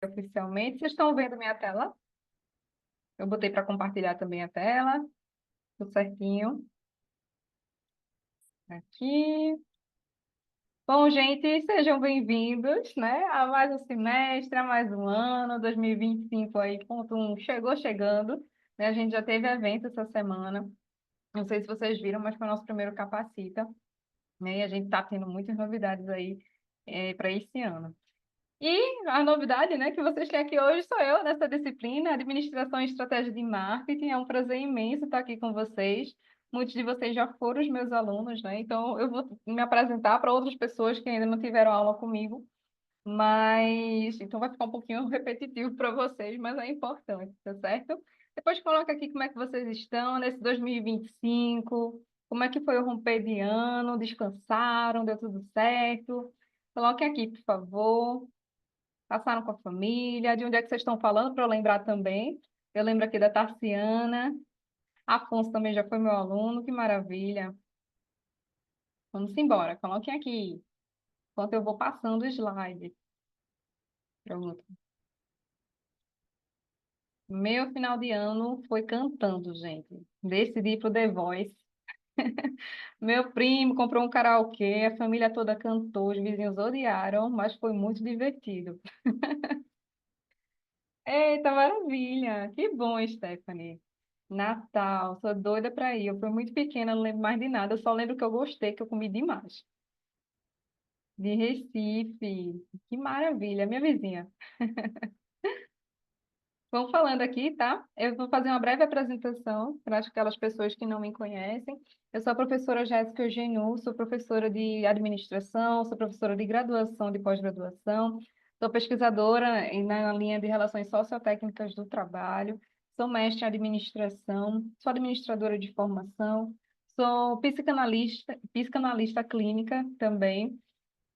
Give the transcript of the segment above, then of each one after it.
Oficialmente. Vocês estão vendo minha tela? Eu botei para compartilhar também a tela. Tudo certinho. Aqui. Bom, gente, sejam bem-vindos, né, a mais um semestre, a mais um ano, 2025 aí, ponto um, chegou chegando, né, a gente já teve evento essa semana, não sei se vocês viram, mas foi o nosso primeiro Capacita, né, e a gente está tendo muitas novidades aí para esse ano. E a novidade, né, que vocês têm aqui hoje sou eu nessa disciplina, Administração e Estratégia de Marketing. É um prazer imenso estar aqui com vocês. Muitos de vocês já foram os meus alunos, né? Então eu vou me apresentar para outras pessoas que ainda não tiveram aula comigo, mas então vai ficar um pouquinho repetitivo para vocês, mas é importante, tá certo? Depois coloca aqui como é que vocês estão nesse 2025, como é que foi o romper de ano, descansaram, deu tudo certo? Coloque aqui, por favor. Passaram com a família? De onde é que vocês estão falando para eu lembrar também? Eu lembro aqui da Tarciana. Afonso também já foi meu aluno, que maravilha. Vamos embora, coloquem aqui, enquanto eu vou passando o slide. Pronto. Meu final de ano foi cantando, gente. Decidi ir pro The Voice. Meu primo comprou um karaokê, a família toda cantou, os vizinhos odiaram, mas foi muito divertido. Eita, maravilha! Que bom, Stephanie. Natal, sou doida para ir. Eu fui muito pequena, não lembro mais de nada. Eu só lembro que eu gostei, que eu comi demais. De Recife. Que maravilha, minha vizinha. Vamos falando aqui, tá? Eu vou fazer uma breve apresentação para aquelas pessoas que não me conhecem. Eu sou a professora Jéssica Eugenu, sou professora de administração, sou professora de graduação, de pós-graduação, sou pesquisadora na linha de relações sociotécnicas do trabalho, sou mestre em administração, sou administradora de formação, sou psicanalista clínica também.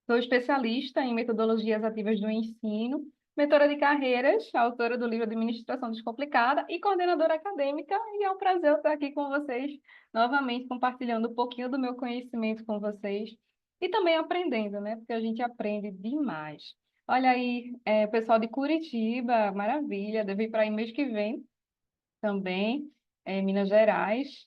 Sou especialista em metodologias ativas do ensino, mentora de carreiras, autora do livro Administração Descomplicada e coordenadora acadêmica. E é um prazer estar aqui com vocês, novamente compartilhando um pouquinho do meu conhecimento com vocês e também aprendendo, né? Porque a gente aprende demais. Olha aí, o pessoal de Curitiba, maravilha, deve ir para aí mês que vem também, Minas Gerais.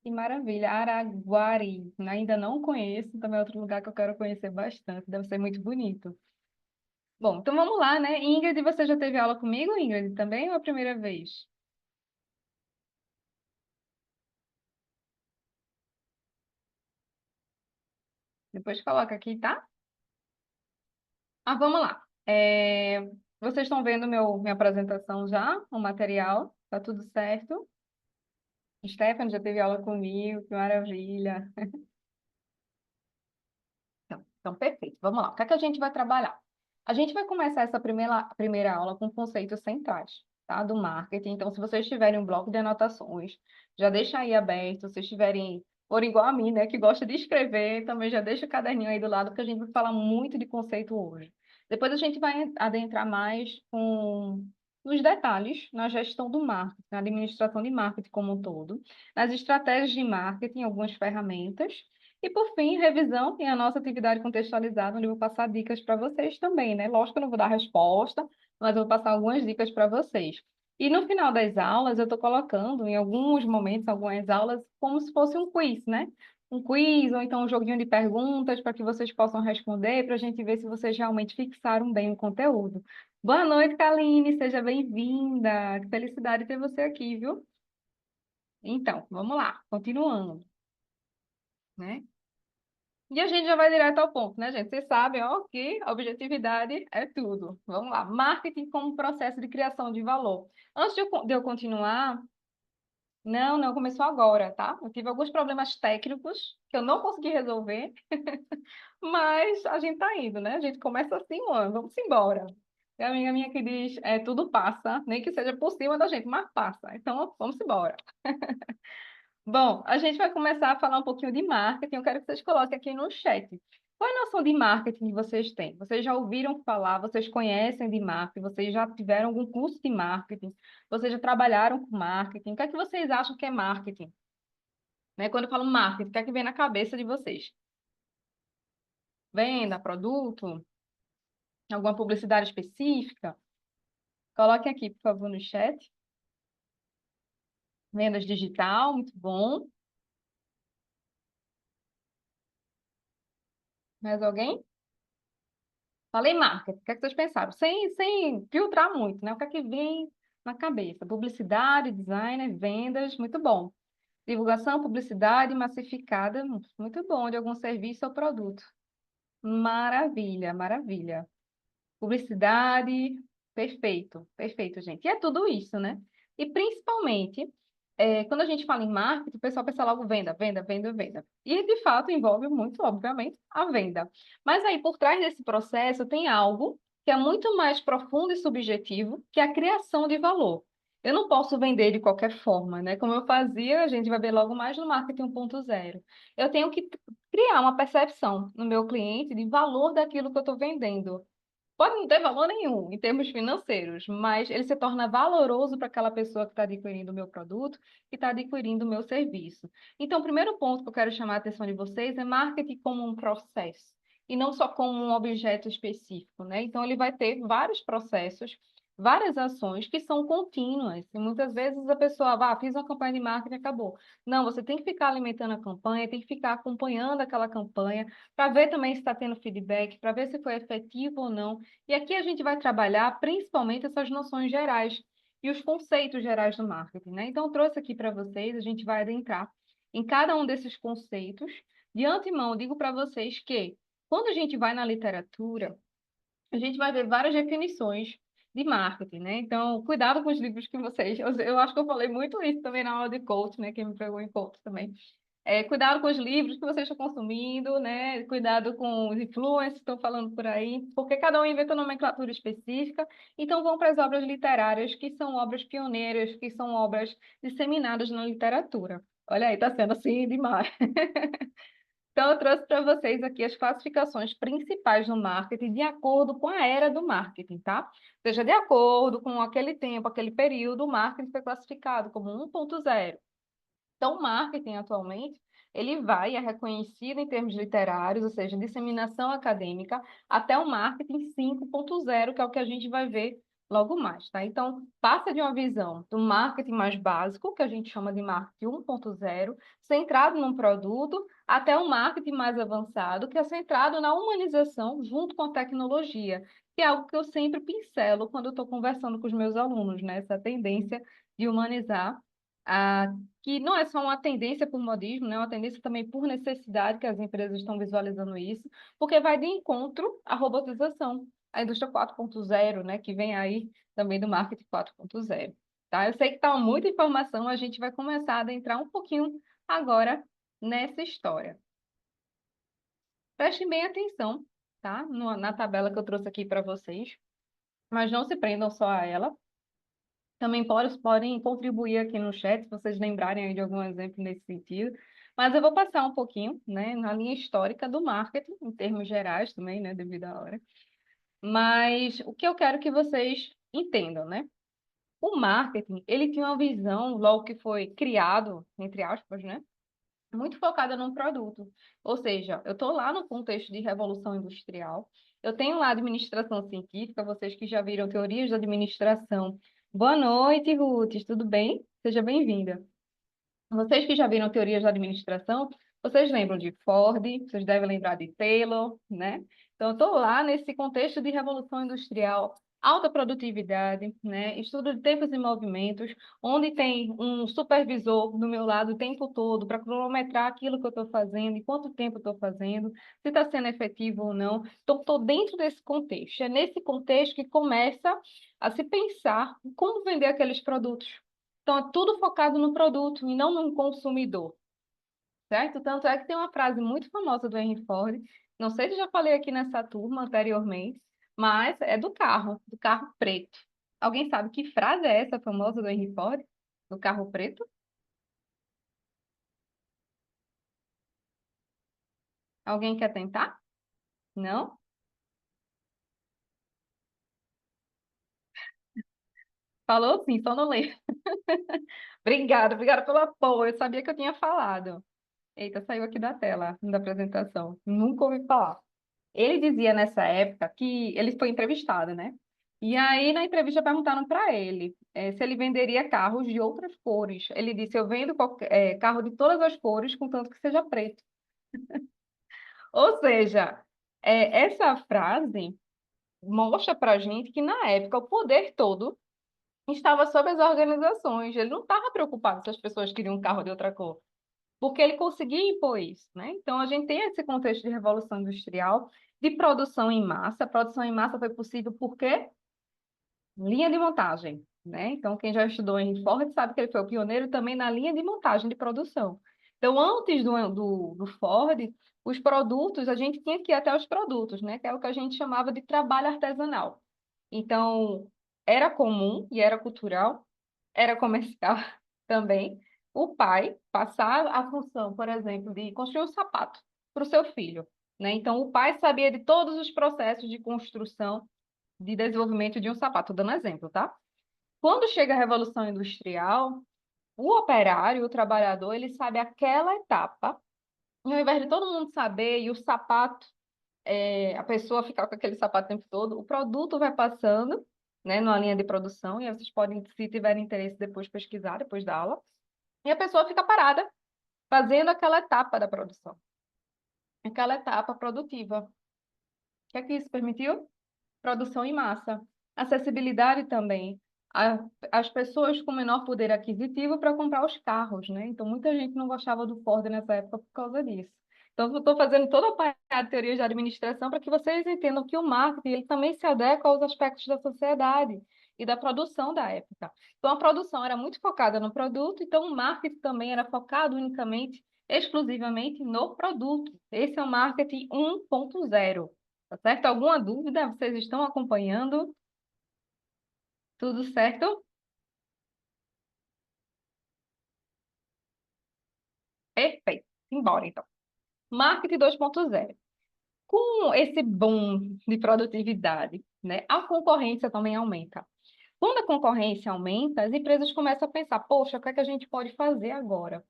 Que maravilha, Araguari, ainda não conheço, também é outro lugar que eu quero conhecer bastante, deve ser muito bonito. Bom, então vamos lá, né? Ingrid, você já teve aula comigo, Ingrid, também ou é a primeira vez? Depois coloca aqui, tá? Ah, vamos lá. Vocês estão vendo minha apresentação já, o material? Tá tudo certo? Stephanie já teve aula comigo, que maravilha. Então, perfeito. Vamos lá. O que é que a gente vai trabalhar? A gente vai começar essa primeira aula com conceitos centrais, tá? Do marketing. Então, se vocês tiverem um bloco de anotações, já deixa aí aberto. Se vocês tiverem, por igual a mim, né, que gosta de escrever, também já deixa o caderninho aí do lado, porque a gente vai falar muito de conceito hoje. Depois a gente vai adentrar mais nos detalhes, na gestão do marketing, na administração de marketing como um todo, nas estratégias de marketing, algumas ferramentas. E, por fim, revisão e a nossa atividade contextualizada, onde eu vou passar dicas para vocês também, né? Lógico que eu não vou dar resposta, mas eu vou passar algumas dicas para vocês. E no final das aulas, eu estou colocando, em alguns momentos, algumas aulas, como se fosse um quiz, né? Um quiz, ou então um joguinho de perguntas para que vocês possam responder, para a gente ver se vocês realmente fixaram bem o conteúdo. Boa noite, Kaline, seja bem-vinda. Que felicidade ter você aqui, viu? Então, vamos lá, continuando, né? E a gente já vai direto ao ponto, né, gente? Vocês sabem, ó, que objetividade é tudo. Vamos lá. Marketing como processo de criação de valor. Antes de eu continuar, não, começou agora, tá? Eu tive alguns problemas técnicos que eu não consegui resolver, mas a gente tá indo, né? A gente começa assim, mano, vamos embora. Tem a amiga minha que diz, tudo passa, nem que seja por cima da gente, mas passa. Então, vamos embora. Bom, a gente vai começar a falar um pouquinho de marketing. Eu quero que vocês coloquem aqui no chat. Qual é a noção de marketing que vocês têm? Vocês já ouviram falar? Vocês conhecem de marketing? Vocês já tiveram algum curso de marketing? Vocês já trabalharam com marketing? O que é que vocês acham que é marketing? Né? Quando eu falo marketing, o que é que vem na cabeça de vocês? Venda, produto? Alguma publicidade específica? Coloquem aqui, por favor, no chat. Vendas digital, muito bom. Mais alguém? Falei marketing, o que é que vocês pensaram? Sem filtrar muito, né? O que é que vem na cabeça? Publicidade, design, vendas, muito bom. Divulgação, publicidade massificada, muito bom, de algum serviço ou produto. Maravilha, maravilha. Publicidade, perfeito, perfeito, gente. E é tudo isso, né? E principalmente, quando a gente fala em marketing, o pessoal pensa logo venda, venda, venda, venda. E de fato envolve muito, obviamente, a venda. Mas aí por trás desse processo tem algo que é muito mais profundo e subjetivo, que é a criação de valor. Eu não posso vender de qualquer forma, né? Como eu fazia, a gente vai ver logo mais no marketing 1.0. Eu tenho que criar uma percepção no meu cliente de valor daquilo que eu estou vendendo. Pode não ter valor nenhum em termos financeiros, mas ele se torna valoroso para aquela pessoa que está adquirindo o meu produto, que está adquirindo o meu serviço. Então, o primeiro ponto que eu quero chamar a atenção de vocês é marketing como um processo, e não só como um objeto específico, né? Então, ele vai ter vários processos, várias ações que são contínuas. E muitas vezes a pessoa, fiz uma campanha de marketing e acabou. Não, você tem que ficar alimentando a campanha, tem que ficar acompanhando aquela campanha, para ver também se está tendo feedback, para ver se foi efetivo ou não. E aqui a gente vai trabalhar principalmente essas noções gerais e os conceitos gerais do marketing, né? Então, eu trouxe aqui para vocês, a gente vai adentrar em cada um desses conceitos. De antemão, digo para vocês que, quando a gente vai na literatura, a gente vai ver várias definições de marketing, né? Então, cuidado com os livros que vocês... Eu acho que eu falei muito isso também na aula de coach, né? Quem me pegou em coach também. Cuidado com os livros que vocês estão consumindo, né? Cuidado com os influencers que estão falando por aí, porque cada um inventa uma nomenclatura específica. Então, vão para as obras literárias, que são obras pioneiras, que são obras disseminadas na literatura. Olha aí, está sendo assim demais. Então, eu trouxe para vocês aqui as classificações principais do marketing de acordo com a era do marketing, tá? Ou seja, de acordo com aquele tempo, aquele período, o marketing foi classificado como 1.0. Então, o marketing atualmente, ele vai, é reconhecido em termos literários, ou seja, disseminação acadêmica, até o marketing 5.0, que é o que a gente vai ver logo mais, tá? Então, passa de uma visão do marketing mais básico, que a gente chama de marketing 1.0, centrado num produto, até o marketing mais avançado, que é centrado na humanização junto com a tecnologia, que é algo que eu sempre pincelo quando eu estou conversando com os meus alunos, né? Essa tendência de humanizar a que não é só uma tendência por modismo, né? É uma tendência também por necessidade que as empresas estão visualizando isso, porque vai de encontro à robotização, à indústria 4.0, né? Que vem aí também do marketing 4.0, tá? Eu sei que está muita informação, a gente vai começar a adentrar um pouquinho agora nessa história. Prestem bem atenção, tá? Na tabela que eu trouxe aqui para vocês, mas não se prendam só a ela. Também podem contribuir aqui no chat, se vocês lembrarem aí de algum exemplo nesse sentido. Mas eu vou passar um pouquinho, né, na linha histórica do marketing, em termos gerais também, né, devido à hora. Mas o que eu quero que vocês entendam, né? O marketing, ele tinha uma visão, logo que foi criado, entre aspas, né? Muito focada num produto. Ou seja, eu estou lá no contexto de revolução industrial, eu tenho lá administração científica, vocês que já viram teorias da administração. Boa noite, Ruth, tudo bem? Seja bem-vinda. Vocês que já viram teorias da administração, vocês lembram de Ford, vocês devem lembrar de Taylor, né? Então, eu estou lá nesse contexto de revolução industrial, alta produtividade, né? Estudo de tempos e movimentos, onde tem um supervisor do meu lado o tempo todo para cronometrar aquilo que eu estou fazendo, e quanto tempo eu estou fazendo, se está sendo efetivo ou não. Então, estou dentro desse contexto. É nesse contexto que começa a se pensar em como vender aqueles produtos. Então, é tudo focado no produto e não no consumidor, certo? Tanto é que tem uma frase muito famosa do Henry Ford, não sei se já falei aqui nessa turma anteriormente, mas é do carro preto. Alguém sabe que frase é essa famosa do Henry Ford? Do carro preto? Alguém quer tentar? Não? Falou sim, só não lembro. Obrigada, obrigada pelo apoio. Eu sabia que eu tinha falado. Eita, saiu aqui da tela, da apresentação. Nunca ouvi falar. Ele dizia nessa época que ele foi entrevistado, né? E aí, na entrevista, perguntaram para ele se ele venderia carros de outras cores. Ele disse: eu vendo carro de todas as cores, contanto que seja preto. Ou seja, essa frase mostra para a gente que, na época, o poder todo estava sobre as organizações. Ele não estava preocupado se as pessoas queriam um carro de outra cor, porque ele conseguia impor isso, né? Então, a gente tem esse contexto de revolução industrial, de produção em massa. A produção em massa foi possível por quê? Linha de montagem, né? Então, quem já estudou em Ford sabe que ele foi o pioneiro também na linha de montagem de produção. Então, antes do Ford, os produtos, a gente tinha que ir até os produtos, né? Que é o que a gente chamava de trabalho artesanal. Então, era comum e era cultural, era comercial também, o pai passar a função, por exemplo, de construir um sapato para o seu filho, né? Então, o pai sabia de todos os processos de construção de desenvolvimento de um sapato, dando exemplo, tá? Quando chega a Revolução Industrial, o operário, o trabalhador, ele sabe aquela etapa, e ao invés de todo mundo saber, e o sapato, a pessoa ficar com aquele sapato o tempo todo, o produto vai passando, né, numa linha de produção, e aí vocês podem, se tiverem interesse, depois pesquisar, depois da aula, e a pessoa fica parada, fazendo aquela etapa da produção, aquela etapa produtiva. O que é que isso permitiu? Produção em massa, acessibilidade também. As pessoas com menor poder aquisitivo para comprar os carros, né? Então, muita gente não gostava do Ford nessa época por causa disso. Então, eu estou fazendo toda a parte de teoria de administração para que vocês entendam que o marketing ele também se adequa aos aspectos da sociedade e da produção da época. Então, a produção era muito focada no produto, então o marketing também era focado unicamente, exclusivamente no produto. Esse é o marketing 1.0. Tá certo? Alguma dúvida? Vocês estão acompanhando? Tudo certo? Perfeito. Embora, então. Marketing 2.0. Com esse boom de produtividade, né, a concorrência também aumenta. Quando a concorrência aumenta, as empresas começam a pensar, poxa, o que é que a gente pode fazer agora?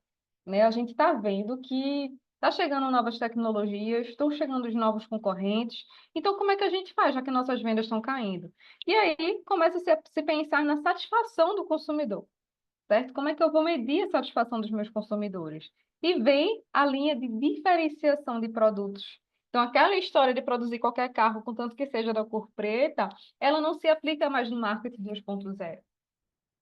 Né? A gente está vendo que está chegando novas tecnologias, estão chegando os novos concorrentes, então como é que a gente faz, já que nossas vendas estão caindo? E aí começa a se pensar na satisfação do consumidor, certo? Como é que eu vou medir a satisfação dos meus consumidores? E vem a linha de diferenciação de produtos. Então, aquela história de produzir qualquer carro, contanto que seja da cor preta, ela não se aplica mais no marketing 2.0.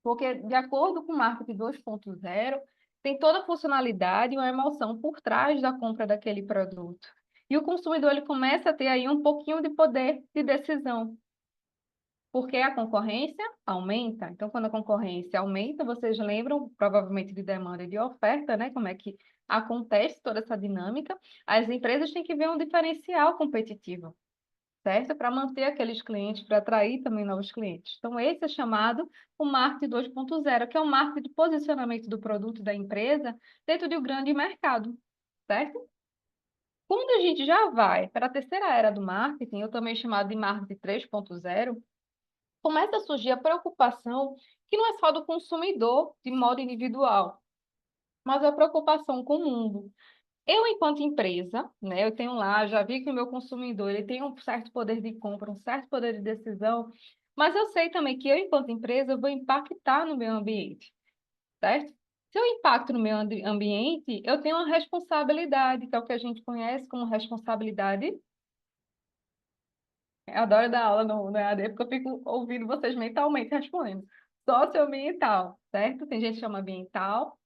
Porque, de acordo com o marketing 2.0, tem toda a funcionalidade e uma emoção por trás da compra daquele produto. E o consumidor ele começa a ter aí um pouquinho de poder de decisão, porque a concorrência aumenta. Então, quando a concorrência aumenta, vocês lembram provavelmente de demanda e de oferta, né? Como é que acontece toda essa dinâmica? As empresas têm que ver um diferencial competitivo, certo? Para manter aqueles clientes, para atrair também novos clientes. Então, esse é chamado o marketing 2.0, que é o marketing de posicionamento do produto da empresa dentro de um grande mercado, certo? Quando a gente já vai para a terceira era do marketing, eu também chamado de marketing 3.0, começa a surgir a preocupação que não é só do consumidor de modo individual, mas a preocupação com o mundo. Eu, enquanto empresa, né, eu tenho lá, já vi que o meu consumidor ele tem um certo poder de compra, um certo poder de decisão, mas eu sei também que eu, enquanto empresa, eu vou impactar no meio ambiente, certo? Se eu impacto no meio ambiente, eu tenho uma responsabilidade, que é o que a gente conhece como responsabilidade. Eu adoro dar aula no EAD, porque eu fico ouvindo vocês mentalmente respondendo. Socioambiental, certo? Tem gente que chama ambiental,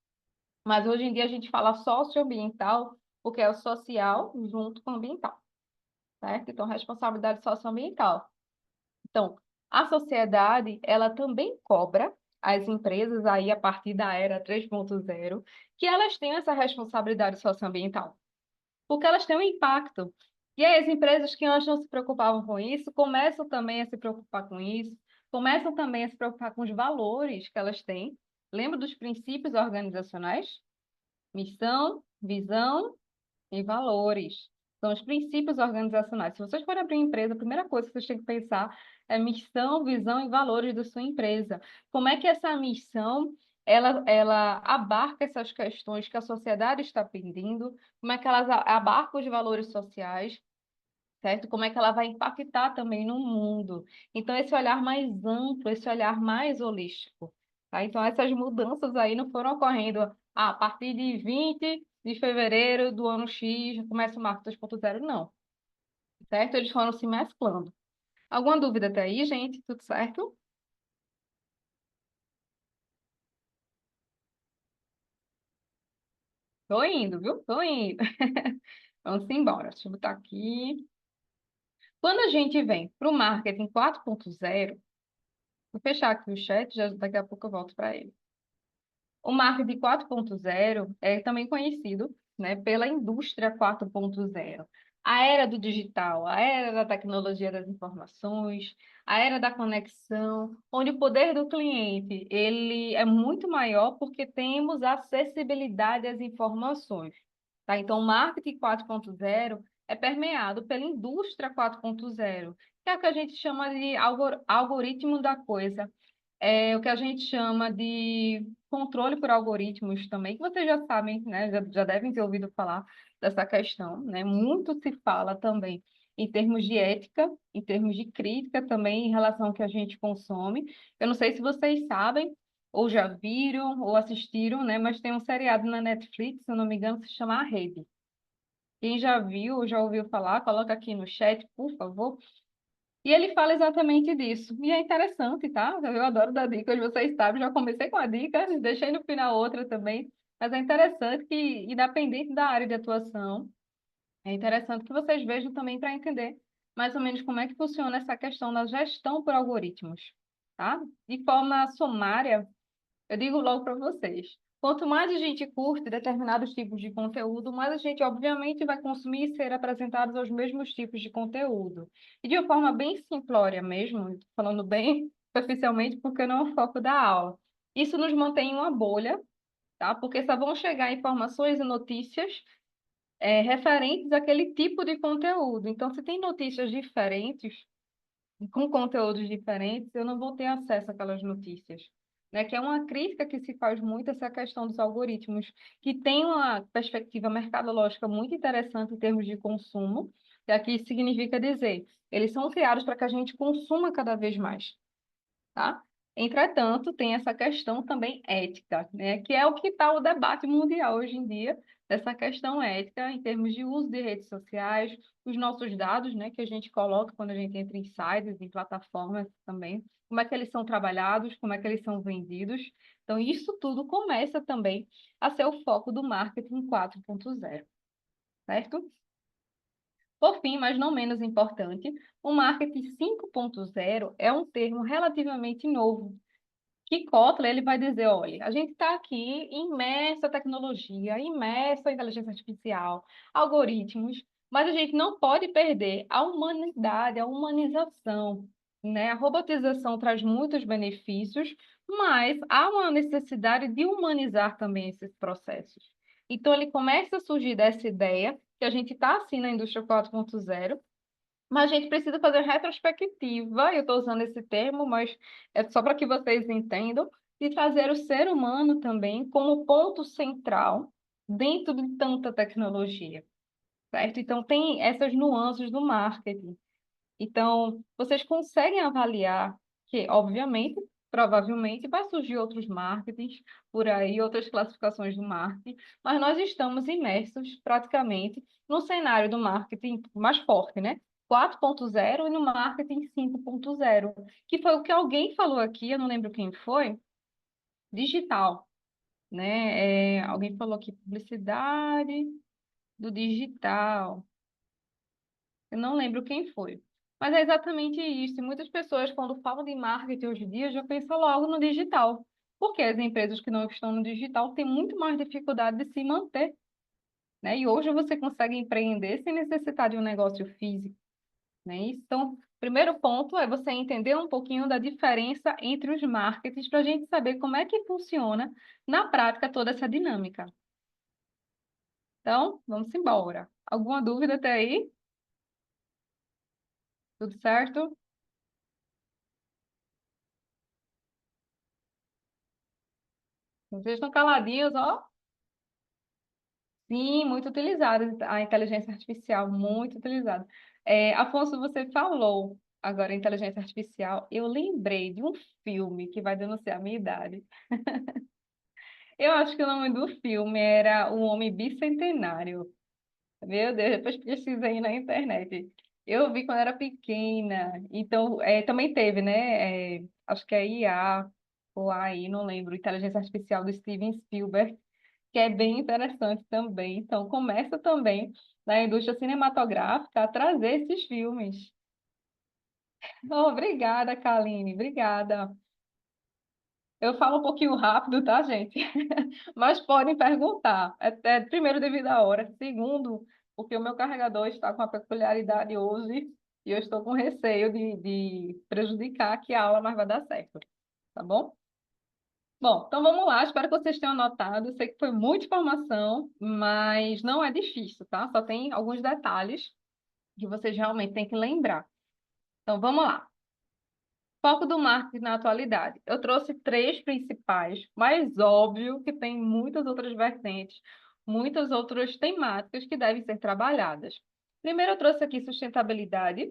mas hoje em dia a gente fala socioambiental, porque é o social junto com o ambiental, certo? Então, responsabilidade socioambiental. Então, a sociedade, ela também cobra as empresas aí a partir da era 3.0 que elas tenham essa responsabilidade socioambiental porque elas têm um impacto. E aí as empresas que antes não se preocupavam com isso, começam também a se preocupar com isso, começam também a se preocupar com os valores que elas têm. Lembra dos princípios organizacionais? Missão, visão e valores. São os princípios organizacionais. Se vocês forem abrir uma empresa, a primeira coisa que vocês têm que pensar é missão, visão e valores da sua empresa. Como é que essa missão ela abarca essas questões que a sociedade está pedindo? Como é que elas abarcam os valores sociais? certo? Como é que ela vai impactar também no mundo. Então, esse olhar mais amplo, esse olhar mais holístico, tá? Então, essas mudanças aí não foram ocorrendo a partir de 20 de fevereiro do ano X, já começa o Marco 2.0, não, certo? Eles foram se mesclando. Alguma dúvida até aí, gente? Tudo certo? Tô indo, viu? Tô indo. Vamos embora. Deixa eu botar aqui. Quando a gente vem para o marketing 4.0, vou fechar aqui o chat, já daqui a pouco eu volto para ele. O marketing 4.0 é também conhecido, né, pela indústria 4.0. A era do digital, a era da tecnologia das informações, a era da conexão, onde o poder do cliente ele é muito maior porque temos acessibilidade às informações. Tá? Então, o marketing 4.0 é permeado pela indústria 4.0, que é o que a gente chama de algoritmo da coisa, é o que a gente chama de controle por algoritmos também, que vocês já sabem, né? Já devem ter ouvido falar dessa questão, né? Muito se fala também em termos de ética, em termos de crítica também em relação ao que a gente consome. Eu não sei se vocês sabem, ou já viram, ou assistiram, né? Mas tem um seriado na Netflix, se eu não me engano, se chama A Rede. Quem já viu ou já ouviu falar, coloca aqui no chat, por favor. E ele fala exatamente disso. E é interessante, tá? Eu adoro dar dicas, vocês sabem, já comecei com a dica, deixei no final outra também. Mas é interessante que, independente da área de atuação, é interessante que vocês vejam também para entender mais ou menos como é que funciona essa questão da gestão por algoritmos, tá? De forma sumária, eu digo logo para vocês. Quanto mais a gente curte determinados tipos de conteúdo, mais a gente, obviamente, vai consumir e ser apresentados aos mesmos tipos de conteúdo. E de uma forma bem simplória mesmo, falando bem superficialmente, porque não é o foco da aula. Isso nos mantém em uma bolha, tá? Porque só vão chegar informações e notícias referentes àquele tipo de conteúdo. Então, se tem notícias diferentes, com conteúdos diferentes, eu não vou ter acesso àquelas notícias. Né? Que é uma crítica que se faz muito essa questão dos algoritmos, que tem uma perspectiva mercadológica muito interessante em termos de consumo, que aqui significa dizer, eles são criados para que a gente consuma cada vez mais, tá? Entretanto, tem essa questão também ética, né? Que é o que está o debate mundial hoje em dia, dessa questão ética em termos de uso de redes sociais, os nossos dados, né, que a gente coloca quando a gente entra em sites, em plataformas também, como é que eles são trabalhados, como é que eles são vendidos. Então, isso tudo começa também a ser o foco do marketing 4.0, certo? Por fim, mas não menos importante, o marketing 5.0 é um termo relativamente novo que Kotler ele vai dizer, olha, a gente está aqui imerso à tecnologia, imerso à inteligência artificial, algoritmos, mas a gente não pode perder a humanidade, a humanização, né? A robotização traz muitos benefícios, mas há uma necessidade de humanizar também esses processos. Então, ele começa a surgir dessa ideia que a gente está assim na indústria 4.0, mas a gente precisa fazer retrospectiva, eu estou usando esse termo, mas é só para que vocês entendam, e trazer o ser humano também como ponto central dentro de tanta tecnologia, certo? Então, tem essas nuances do marketing. Então, vocês conseguem avaliar que, obviamente, provavelmente vai surgir outros marketings por aí, outras classificações do marketing, mas nós estamos imersos praticamente no cenário do marketing mais forte, né? 4.0 e no marketing 5.0, que foi o que alguém falou aqui, eu não lembro quem foi, digital, né? Alguém falou aqui publicidade do digital. Eu não lembro quem foi. Mas é exatamente isso. E muitas pessoas, quando falam de marketing hoje em dia, já pensam logo no digital. Porque as empresas que não estão no digital têm muito mais dificuldade de se manter, né? E hoje você consegue empreender sem necessitar de um negócio físico, né? Então, primeiro ponto é você entender um pouquinho da diferença entre os marketings para a gente saber como é que funciona na prática toda essa dinâmica. Então, vamos embora. Alguma dúvida até aí? Tudo certo? Vocês estão caladinhos, ó. Sim, muito utilizada a inteligência artificial, muito utilizada. Afonso, você falou agora inteligência artificial. Eu lembrei de um filme que vai denunciar a minha idade. Eu acho que o nome do filme era O Homem Bicentenário. Meu Deus, depois pesquisa aí na internet. Eu vi quando era pequena. Então, também teve, né? Acho que é IA, ou AI, não lembro, Inteligência Artificial do Steven Spielberg, que é bem interessante também. Então, começa também na indústria cinematográfica a trazer esses filmes. Oh, obrigada, Kaline, obrigada. Eu falo um pouquinho rápido, tá, gente? Mas podem perguntar. Primeiro, devido à hora. Segundo, porque o meu carregador está com uma peculiaridade hoje e eu estou com receio de prejudicar aqui a aula, mas vai dar certo, tá bom? Bom, então vamos lá. Espero que vocês tenham anotado. Eu sei que foi muita informação, mas não é difícil, tá? Só tem alguns detalhes que vocês realmente têm que lembrar. Então vamos lá. Foco do marketing na atualidade. Eu trouxe três principais, mas óbvio que tem muitas outras vertentes, muitas outras temáticas que devem ser trabalhadas. Primeiro, eu trouxe aqui sustentabilidade,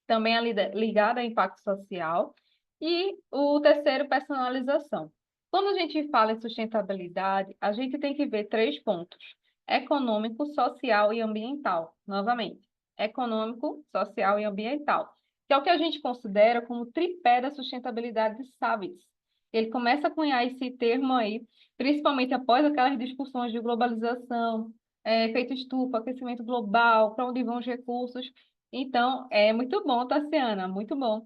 também ligada a impacto social, e o terceiro, personalização. Quando a gente fala em sustentabilidade, a gente tem que ver três pontos: econômico, social e ambiental. Novamente, econômico, social e ambiental, que é o que a gente considera como o tripé da sustentabilidade de Sabbats. Ele começa a cunhar esse termo aí, principalmente após aquelas discussões de globalização, efeito estufa, aquecimento global, para onde vão os recursos. Então, é muito bom, Tassiana, muito bom.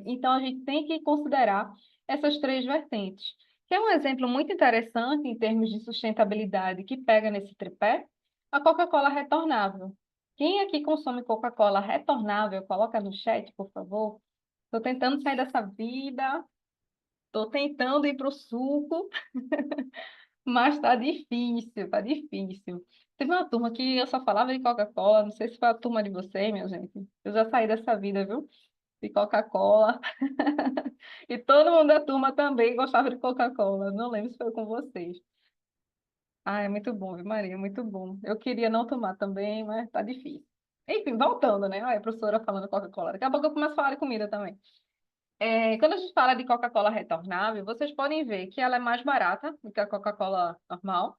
Então, a gente tem que considerar essas três vertentes. Que é um exemplo muito interessante em termos de sustentabilidade que pega nesse tripé, a Coca-Cola retornável. Quem aqui consome Coca-Cola retornável, coloca no chat, por favor. Estou tentando sair dessa vida, estou tentando ir para o suco, mas está difícil, está difícil. Teve uma turma que eu só falava de Coca-Cola, não sei se foi a turma de vocês, minha gente. Eu já saí dessa vida, viu? De Coca-Cola. E todo mundo da turma também gostava de Coca-Cola. Não lembro se foi com vocês. Ah, é muito bom, viu, Maria? Muito bom. Eu queria não tomar também, mas tá difícil. Enfim, voltando, né? Olha, a professora falando Coca-Cola. Daqui a pouco eu começo a falar de comida também. Quando a gente fala de Coca-Cola retornável, vocês podem ver que ela é mais barata do que a Coca-Cola normal.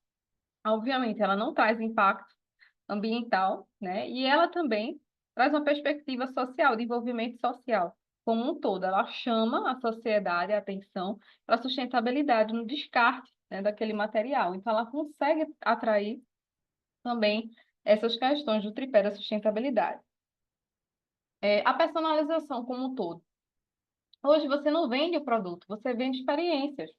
Obviamente, ela não traz impacto ambiental, né? E ela também traz uma perspectiva social, de envolvimento social como um todo. Ela chama a sociedade a atenção para a sustentabilidade no descarte, né, daquele material. Então, ela consegue atrair também essas questões do tripé da sustentabilidade. A personalização como um todo. Hoje você não vende o produto, você vende experiências,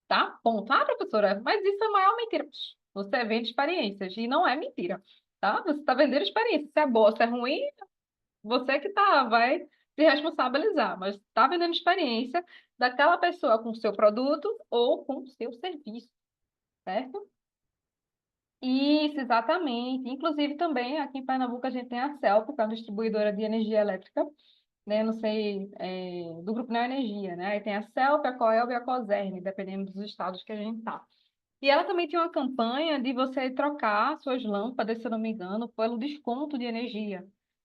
tá? Ponto. Ah, professora, mas isso é a maior mentira. Psh, você vende experiências e não é mentira, tá? Você está vendendo experiência. Se é boa, se é ruim, você que vai se responsabilizar, mas está vendendo experiência daquela pessoa com o seu produto ou com o seu serviço, certo? Isso, exatamente. Inclusive, também aqui em Pernambuco a gente tem a CELP, que é uma distribuidora de energia elétrica, né? Não sei, do Grupo Neo Energia, né? Aí tem a CELP, a Coelb e a Coserne, dependendo dos estados que a gente está. E ela também tem uma campanha de você trocar suas lâmpadas, se eu não me engano, pelo desconto de energia,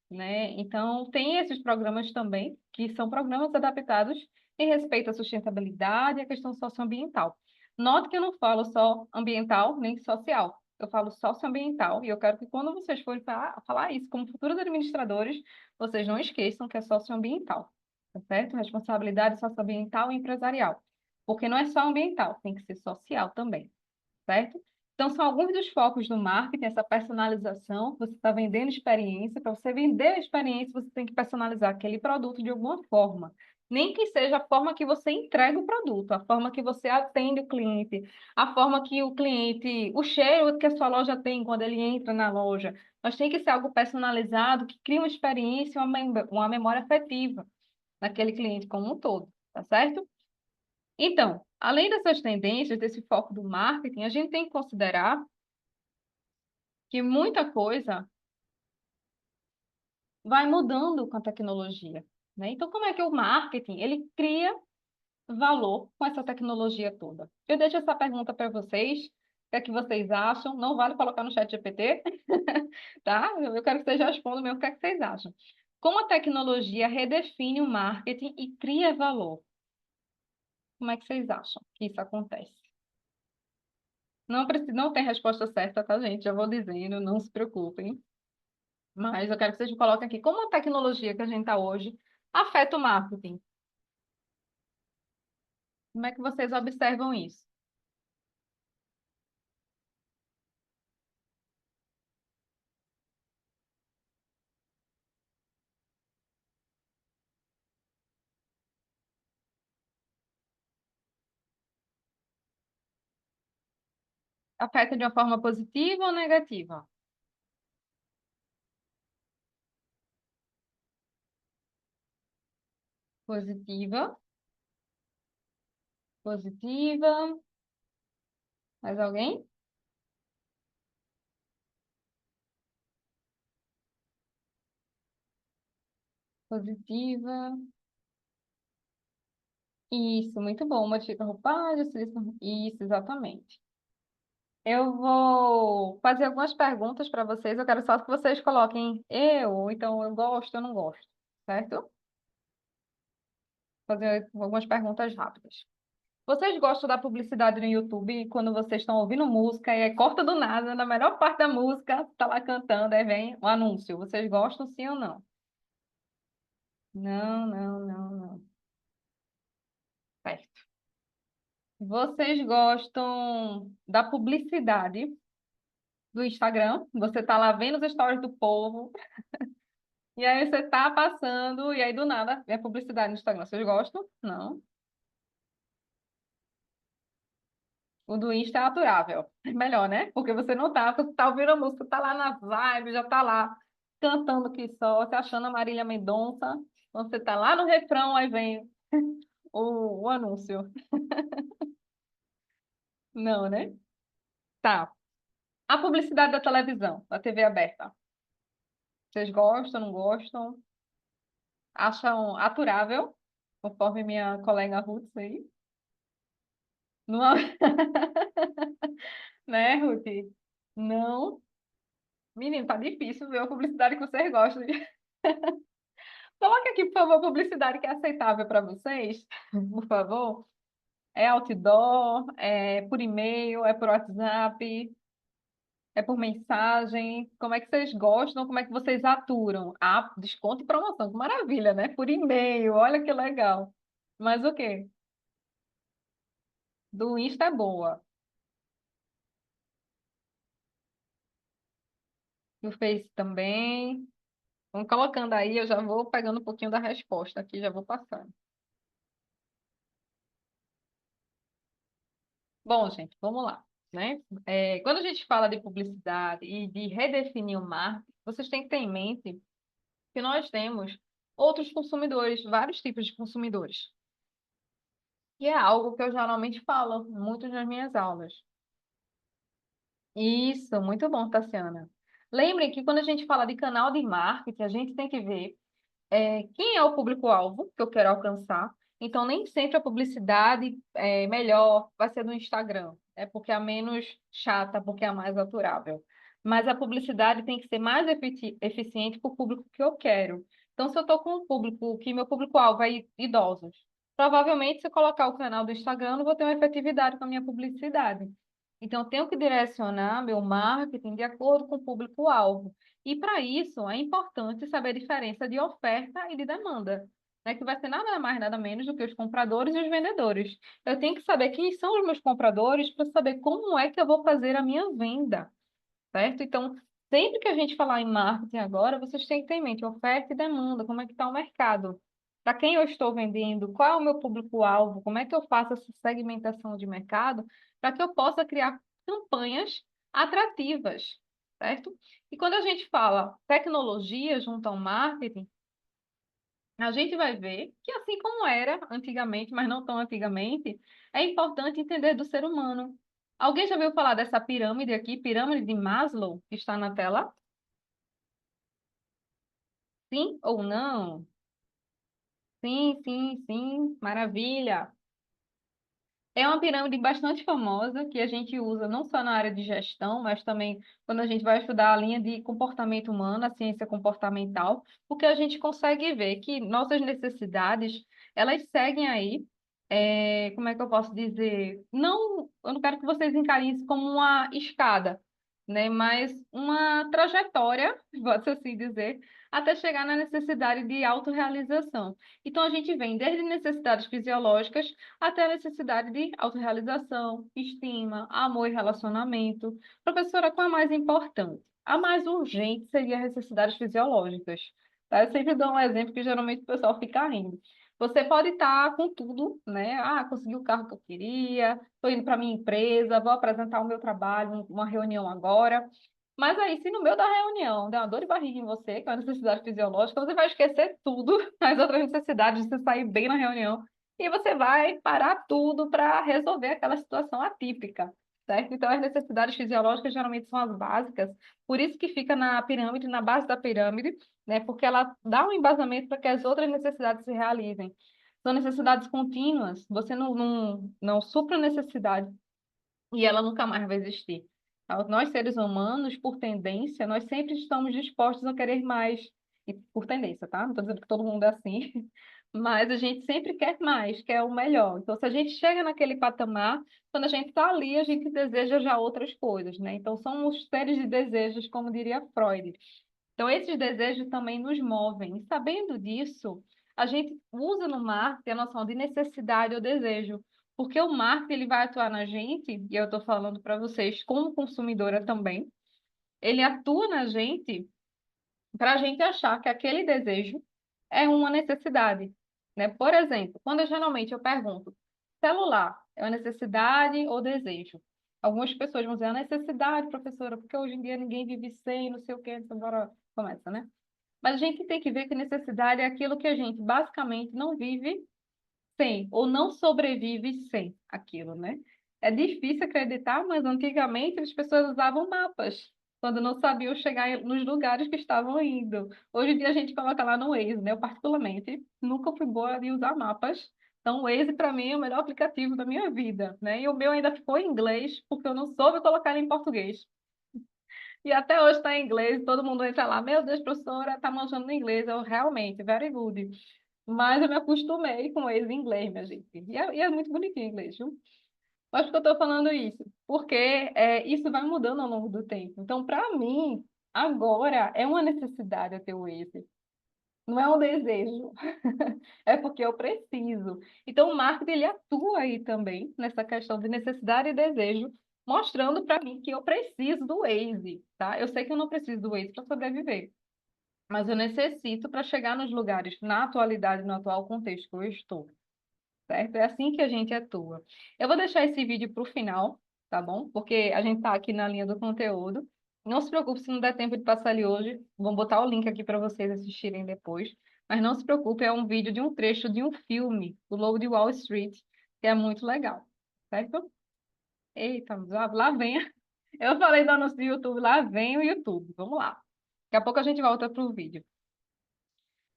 né? Então, tem esses programas também, que são programas adaptados em respeito à sustentabilidade e à questão socioambiental. Note que eu não falo só ambiental nem social, eu falo socioambiental, e eu quero que quando vocês forem falar isso como futuros administradores, vocês não esqueçam que é socioambiental, tá certo? Responsabilidade socioambiental e empresarial. Porque não é só ambiental, tem que ser social também, certo? Então, são alguns dos focos do marketing, essa personalização. Você está vendendo experiência. Para você vender a experiência, você tem que personalizar aquele produto de alguma forma. Nem que seja a forma que você entrega o produto, a forma que você atende o cliente, a forma que o cliente, o cheiro que a sua loja tem quando ele entra na loja. Mas tem que ser algo personalizado, que cria uma experiência, uma memória afetiva naquele cliente como um todo, tá certo? Então, além dessas tendências, desse foco do marketing, a gente tem que considerar que muita coisa vai mudando com a tecnologia, né? Então, como é que o marketing, ele cria valor com essa tecnologia toda? Eu deixo essa pergunta para vocês, que é que vocês acham? Não vale colocar no chat GPT, tá? Eu quero que vocês respondam mesmo o que é que vocês acham. Como a tecnologia redefine o marketing e cria valor? Como é que vocês acham que isso acontece? Não precisa, não tem resposta certa, tá, gente? Já vou dizendo, não se preocupem. Mas eu quero que vocês me coloquem aqui como a tecnologia que a gente está hoje afeta o marketing. Como é que vocês observam isso? Afeta de uma forma positiva ou negativa? Positiva, positiva. Mais alguém? Positiva. Isso, muito bom. Modifica a roupagem, isso, exatamente. Eu vou fazer algumas perguntas para vocês. Eu quero só que vocês coloquem eu, então eu gosto, eu não gosto, certo? Fazer algumas perguntas rápidas. Vocês gostam da publicidade no YouTube quando vocês estão ouvindo música e aí corta do nada, na melhor parte da música, tá lá cantando, aí vem o anúncio. Vocês gostam sim ou não? Não, não, não, não. Certo. Vocês gostam da publicidade do Instagram? Você tá lá vendo os stories do povo, e aí você tá passando, e aí do nada vem a publicidade no Instagram. Vocês gostam? Não. O do Insta é aturável. É melhor, né? Porque você tá ouvindo a música, tá lá na vibe, já tá lá cantando que só, se achando a Marília Mendonça. Quando você tá lá no refrão, aí vem o anúncio. Não, né? Tá. A publicidade da televisão, da TV aberta. Vocês gostam, não gostam? Acham aturável? Conforme minha colega Ruth aí. Não, né, Ruth? Não. Menino, tá difícil ver a publicidade que vocês gostam. Coloque aqui, por favor, a publicidade que é aceitável para vocês, por favor. É outdoor, é por e-mail, é por WhatsApp, é por mensagem. Como é que vocês gostam? Como é que vocês aturam? Ah, desconto e promoção, que maravilha, né? Por e-mail, olha que legal. Mas o quê? Do Insta é boa. Do Face também. Vamos colocando aí, eu já vou pegando um pouquinho da resposta aqui, já vou passando. Bom, gente, vamos lá, né? Quando a gente fala de publicidade e de redefinir o marketing, vocês têm que ter em mente que nós temos outros consumidores, vários tipos de consumidores. E é algo que eu geralmente falo muito nas minhas aulas. Isso, muito bom, Tassiana. Lembrem que quando a gente fala de canal de marketing, a gente tem que ver quem é o público-alvo que eu quero alcançar. Então, nem sempre a publicidade melhor vai ser no Instagram, porque é a menos chata, porque é a mais aturável. Mas a publicidade tem que ser mais eficiente para o público que eu quero. Então, se eu estou com um público, que meu público-alvo é idosos, provavelmente, se eu colocar o canal do Instagram, eu não vou ter uma efetividade com a minha publicidade. Então, eu tenho que direcionar meu marketing de acordo com o público-alvo. E para isso é importante saber a diferença de oferta e de demanda, né? Que vai ser nada mais, nada menos do que os compradores e os vendedores. Eu tenho que saber quem são os meus compradores para saber como é que eu vou fazer a minha venda, certo? Então, sempre que a gente falar em marketing agora, vocês têm que ter em mente oferta e demanda, como é que está o mercado. Para quem eu estou vendendo, qual é o meu público-alvo, como é que eu faço essa segmentação de mercado, para que eu possa criar campanhas atrativas, certo? E quando a gente fala tecnologia junto ao marketing, a gente vai ver que assim como era antigamente, mas não tão antigamente, é importante entender do ser humano. Alguém já ouviu falar dessa pirâmide aqui, pirâmide de Maslow, que está na tela? Sim ou não? Sim, sim, sim, maravilha. É uma pirâmide bastante famosa que a gente usa não só na área de gestão, mas também quando a gente vai estudar a linha de comportamento humano, a ciência comportamental, porque a gente consegue ver que nossas necessidades, elas seguem aí, como é que eu posso dizer? Não, eu não quero que vocês encarem isso como uma escada, né? Mas uma trajetória, pode assim dizer, até chegar na necessidade de autorrealização. Então, a gente vem desde necessidades fisiológicas até a necessidade de autorrealização, estima, amor e relacionamento. Professora, qual é a mais importante? A mais urgente seria as necessidades fisiológicas. Tá? Eu sempre dou um exemplo que geralmente o pessoal fica rindo. Você pode estar com tudo, né? Ah, consegui o carro que eu queria, estou indo para minha empresa, vou apresentar o meu trabalho, uma reunião agora. Mas aí, se no meio da reunião der uma dor de barriga em você, que é uma necessidade fisiológica, você vai esquecer tudo, as outras necessidades de você sair bem na reunião, e você vai parar tudo para resolver aquela situação atípica, certo? Então, as necessidades fisiológicas geralmente são as básicas, por isso que fica na pirâmide, na base da pirâmide, né? Porque ela dá um embasamento para que as outras necessidades se realizem. São necessidades contínuas, você não supra a necessidade e ela nunca mais vai existir. Tá? Nós, seres humanos, por tendência, nós sempre estamos dispostos a querer mais, e por tendência, tá? Não estou dizendo que todo mundo é assim, mas a gente sempre quer mais, quer o melhor. Então, se a gente chega naquele patamar, quando a gente está ali, a gente deseja já outras coisas, né? Então, são os seres de desejos, como diria Freud. Então, esses desejos também nos movem. E sabendo disso, a gente usa no marketing a noção de necessidade ou desejo, porque o marketing ele vai atuar na gente, e eu estou falando para vocês como consumidora também, ele atua na gente para a gente achar que aquele desejo é uma necessidade, né? Por exemplo, quando geralmente eu pergunto, celular é uma necessidade ou desejo? Algumas pessoas vão dizer, é uma necessidade, professora, porque hoje em dia ninguém vive sem, não sei o quê, então agora começa, né? Mas a gente tem que ver que necessidade é aquilo que a gente basicamente não vive sem, ou não sobrevive sem aquilo, né? É difícil acreditar, mas antigamente as pessoas usavam mapas, quando não sabiam chegar nos lugares que estavam indo. Hoje em dia a gente coloca lá no Waze, né? Eu particularmente nunca fui boa de usar mapas, então o Waze para mim é o melhor aplicativo da minha vida, né? E o meu ainda ficou em inglês, porque eu não soube colocar ele em português. E até hoje está em inglês, todo mundo entra lá, meu Deus, professora, está manjando inglês. Eu realmente, very good. Mas eu me acostumei com eles em inglês, minha gente. E é muito bonitinho em inglês, viu? Mas por que eu estou falando isso? Porque isso vai mudando ao longo do tempo. Então, para mim, agora é uma necessidade eu ter o Waze. Não é um desejo, é porque eu preciso. Então, o marketing ele atua aí também nessa questão de necessidade e desejo, mostrando para mim que eu preciso do Waze, tá? Eu sei que eu não preciso do Waze para sobreviver, mas eu necessito para chegar nos lugares na atualidade, no atual contexto que eu estou, certo? É assim que a gente atua. Eu vou deixar esse vídeo para o final, tá bom? Porque a gente está aqui na linha do conteúdo. Não se preocupe se não der tempo de passar ali hoje. Vou botar o link aqui para vocês assistirem depois. Mas não se preocupe, é um vídeo de um trecho de um filme, o Lobo de Wall Street, que é muito legal, certo? Eita, lá vem. Eu falei do anúncio do YouTube, lá vem o YouTube. Vamos lá. Daqui a pouco a gente volta para o vídeo.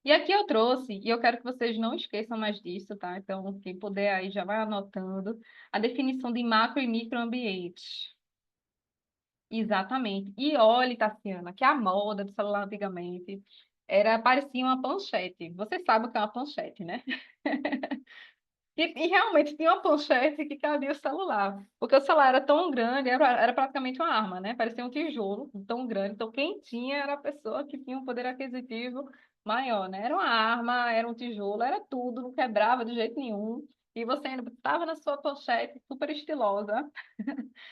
E aqui eu trouxe, e eu quero que vocês não esqueçam mais disso, tá? Então, quem puder aí já vai anotando, a definição de macro e microambientes. Exatamente. E olhe, Tassiana, que a moda do celular antigamente parecia uma planchete. Você sabe o que é uma planchete, né? E realmente tinha uma planchete que cabia o celular, porque o celular era tão grande, era praticamente uma arma, né? Parecia um tijolo tão grande. Então, quem tinha era a pessoa que tinha um poder aquisitivo maior, né? Era uma arma, era um tijolo, era tudo, não quebrava de jeito nenhum. E você ainda estava na sua planchete super estilosa.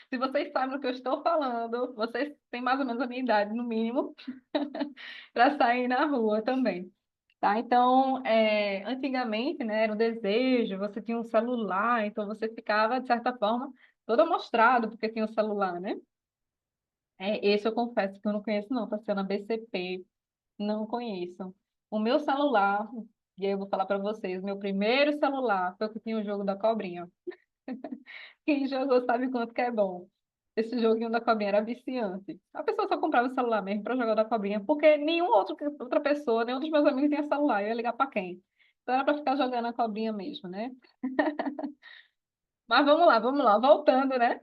Se vocês sabem do que eu estou falando, vocês têm mais ou menos a minha idade, no mínimo, para sair na rua também. Tá? Então, antigamente, né, era um desejo, você tinha um celular, então você ficava, de certa forma, todo amostrado, porque tinha o celular, né? Esse eu confesso que eu não conheço, não, tá sendo a BCP, não conheço. O meu celular, e aí eu vou falar para vocês, meu primeiro celular foi o que tinha o jogo da cobrinha. Quem jogou sabe quanto que é bom. Esse joguinho da cobrinha era viciante. A pessoa só comprava o celular mesmo para jogar da cobrinha, porque outra pessoa, nenhum dos meus amigos tinha celular. Eu ia ligar para quem? Então era para ficar jogando a cobrinha mesmo, né? Mas vamos lá, voltando, né?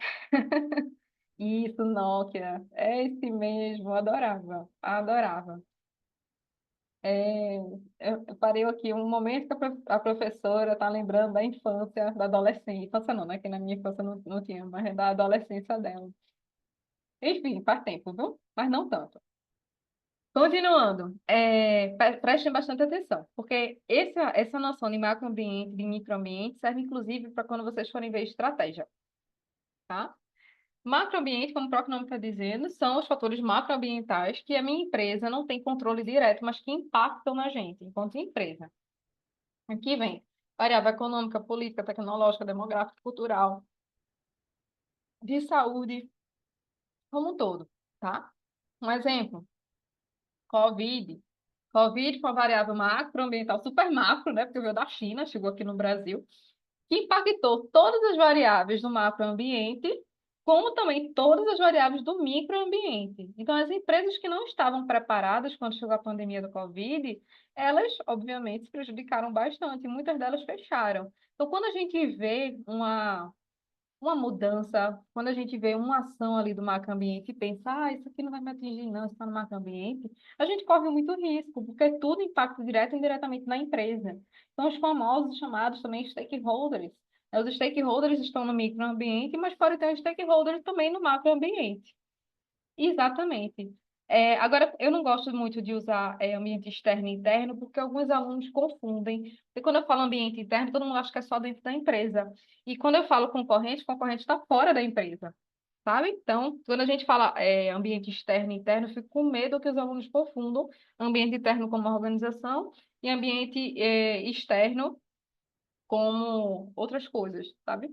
Isso, Nokia, é esse mesmo, adorava, adorava. É, eu parei aqui um momento que a professora está lembrando da infância, da adolescência. Infância não, né? Que na minha infância não tinha, mas é da adolescência dela. Enfim, faz tempo, viu? Mas não tanto. Continuando, prestem bastante atenção, porque essa noção de macroambiente, de microambiente, serve inclusive para quando vocês forem ver estratégia, tá? Macroambiente, como o próprio nome está dizendo, são os fatores macroambientais que a minha empresa não tem controle direto, mas que impactam na gente, enquanto empresa. Aqui vem variável econômica, política, tecnológica, demográfica, cultural, de saúde, como um todo, tá? Um exemplo, Covid. Covid foi uma variável macroambiental, super macro, né? Porque veio da China, chegou aqui no Brasil, que impactou todas as variáveis do macroambiente, como também todas as variáveis do microambiente. Então, as empresas que não estavam preparadas quando chegou a pandemia do Covid, elas, obviamente, se prejudicaram bastante, e muitas delas fecharam. Então, quando a gente vê uma mudança, quando a gente vê uma ação ali do macroambiente e pensa, isso aqui não vai me atingir, não, isso está no macroambiente, a gente corre muito risco, porque tudo impacta direto e indiretamente na empresa. São os famosos chamados também stakeholders. Os stakeholders estão no microambiente, mas podem ter um stakeholder também no macroambiente. Exatamente. Agora, eu não gosto muito de usar ambiente externo e interno, porque alguns alunos confundem. E quando eu falo ambiente interno, todo mundo acha que é só dentro da empresa. E quando eu falo concorrente está fora da empresa, sabe? Então, quando a gente fala ambiente externo e interno, eu fico com medo que os alunos confundam ambiente interno como organização e ambiente externo como outras coisas, sabe?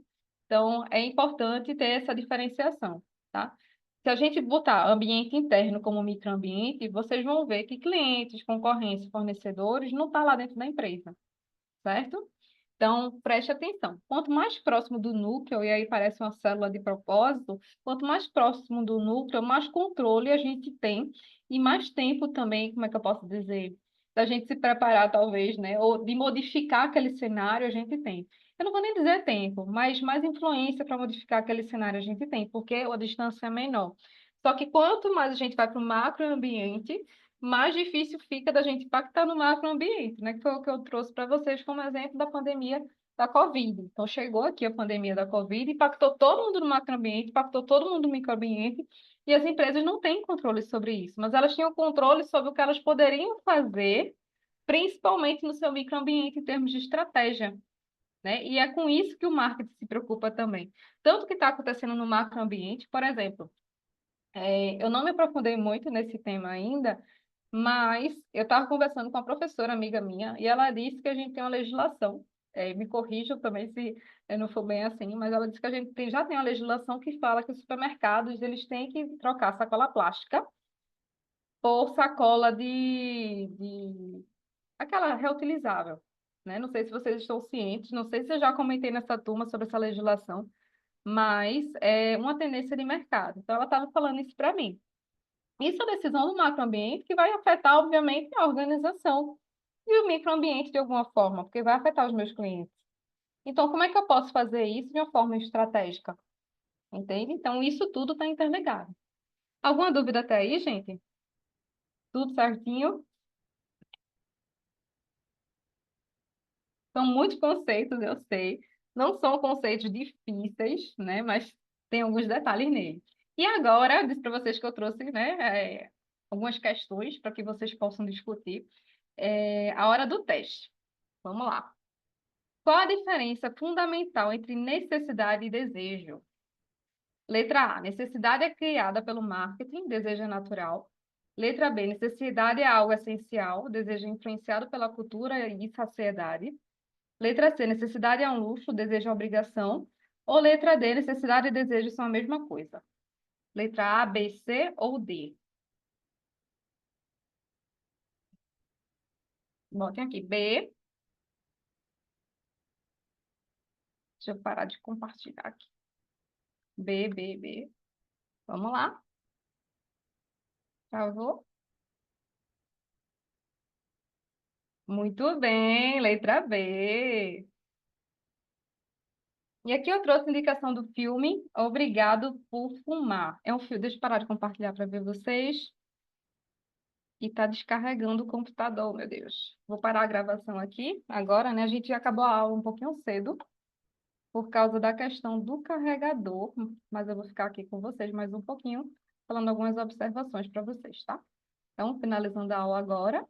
Então, é importante ter essa diferenciação, tá? Se a gente botar ambiente interno como microambiente, vocês vão ver que clientes, concorrentes, fornecedores não estão lá dentro da empresa, certo? Então, preste atenção. Quanto mais próximo do núcleo, e aí parece uma célula de propósito, quanto mais próximo do núcleo, mais controle a gente tem e mais tempo também, como é que eu posso dizer, da gente se preparar, talvez, né? Ou de modificar aquele cenário, a gente tem. Eu não vou nem dizer tempo, mas mais influência para modificar aquele cenário a gente tem, porque a distância é menor. Só que quanto mais a gente vai para o macroambiente, mais difícil fica da gente impactar no macroambiente, né? Que foi o que eu trouxe para vocês como exemplo da pandemia da Covid. Então, chegou aqui a pandemia da Covid, impactou todo mundo no macroambiente, impactou todo mundo no microambiente, e as empresas não têm controle sobre isso, mas elas tinham controle sobre o que elas poderiam fazer, principalmente no seu microambiente, em termos de estratégia, né? E é com isso que o marketing se preocupa também. Tanto que está acontecendo no macroambiente, por exemplo, eu não me aprofundei muito nesse tema ainda, mas eu estava conversando com uma professora amiga minha e ela disse que a gente tem uma legislação. Me corrijam também se não for bem assim, mas ela disse que a gente já tem uma legislação que fala que os supermercados eles têm que trocar sacola plástica por sacola de aquela reutilizável, né? Não sei se vocês estão cientes, não sei se eu já comentei nessa turma sobre essa legislação, mas é uma tendência de mercado. Então ela estava falando isso para mim. Isso é decisão do macroambiente que vai afetar, obviamente, a organização e o microambiente de alguma forma, porque vai afetar os meus clientes. Então, como é que eu posso fazer isso de uma forma estratégica? Entende? Então, isso tudo está interligado. Alguma dúvida até aí, gente? Tudo certinho? São muitos conceitos, eu sei. Não são conceitos difíceis, né? Mas tem alguns detalhes neles. E agora, eu disse para vocês que eu trouxe, né, algumas questões para que vocês possam discutir. A hora do teste. Vamos lá. Qual a diferença fundamental entre necessidade e desejo? Letra A. Necessidade é criada pelo marketing, desejo é natural. Letra B. Necessidade é algo essencial, desejo é influenciado pela cultura e saciedade. Letra C. Necessidade é um luxo, desejo é obrigação. Ou letra D. Necessidade e desejo são a mesma coisa. Letra A, B, C ou D? Botem aqui. B. Deixa eu parar de compartilhar aqui. B, B, B. Vamos lá. Por favor. Muito bem, letra B. E aqui eu trouxe indicação do filme Obrigado por Fumar. É um filme, deixa eu parar de compartilhar para ver vocês. E está descarregando o computador, meu Deus. Vou parar a gravação aqui agora, né? A gente já acabou a aula um pouquinho cedo por causa da questão do carregador, mas eu vou ficar aqui com vocês mais um pouquinho, falando algumas observações para vocês, tá? Então, finalizando a aula agora.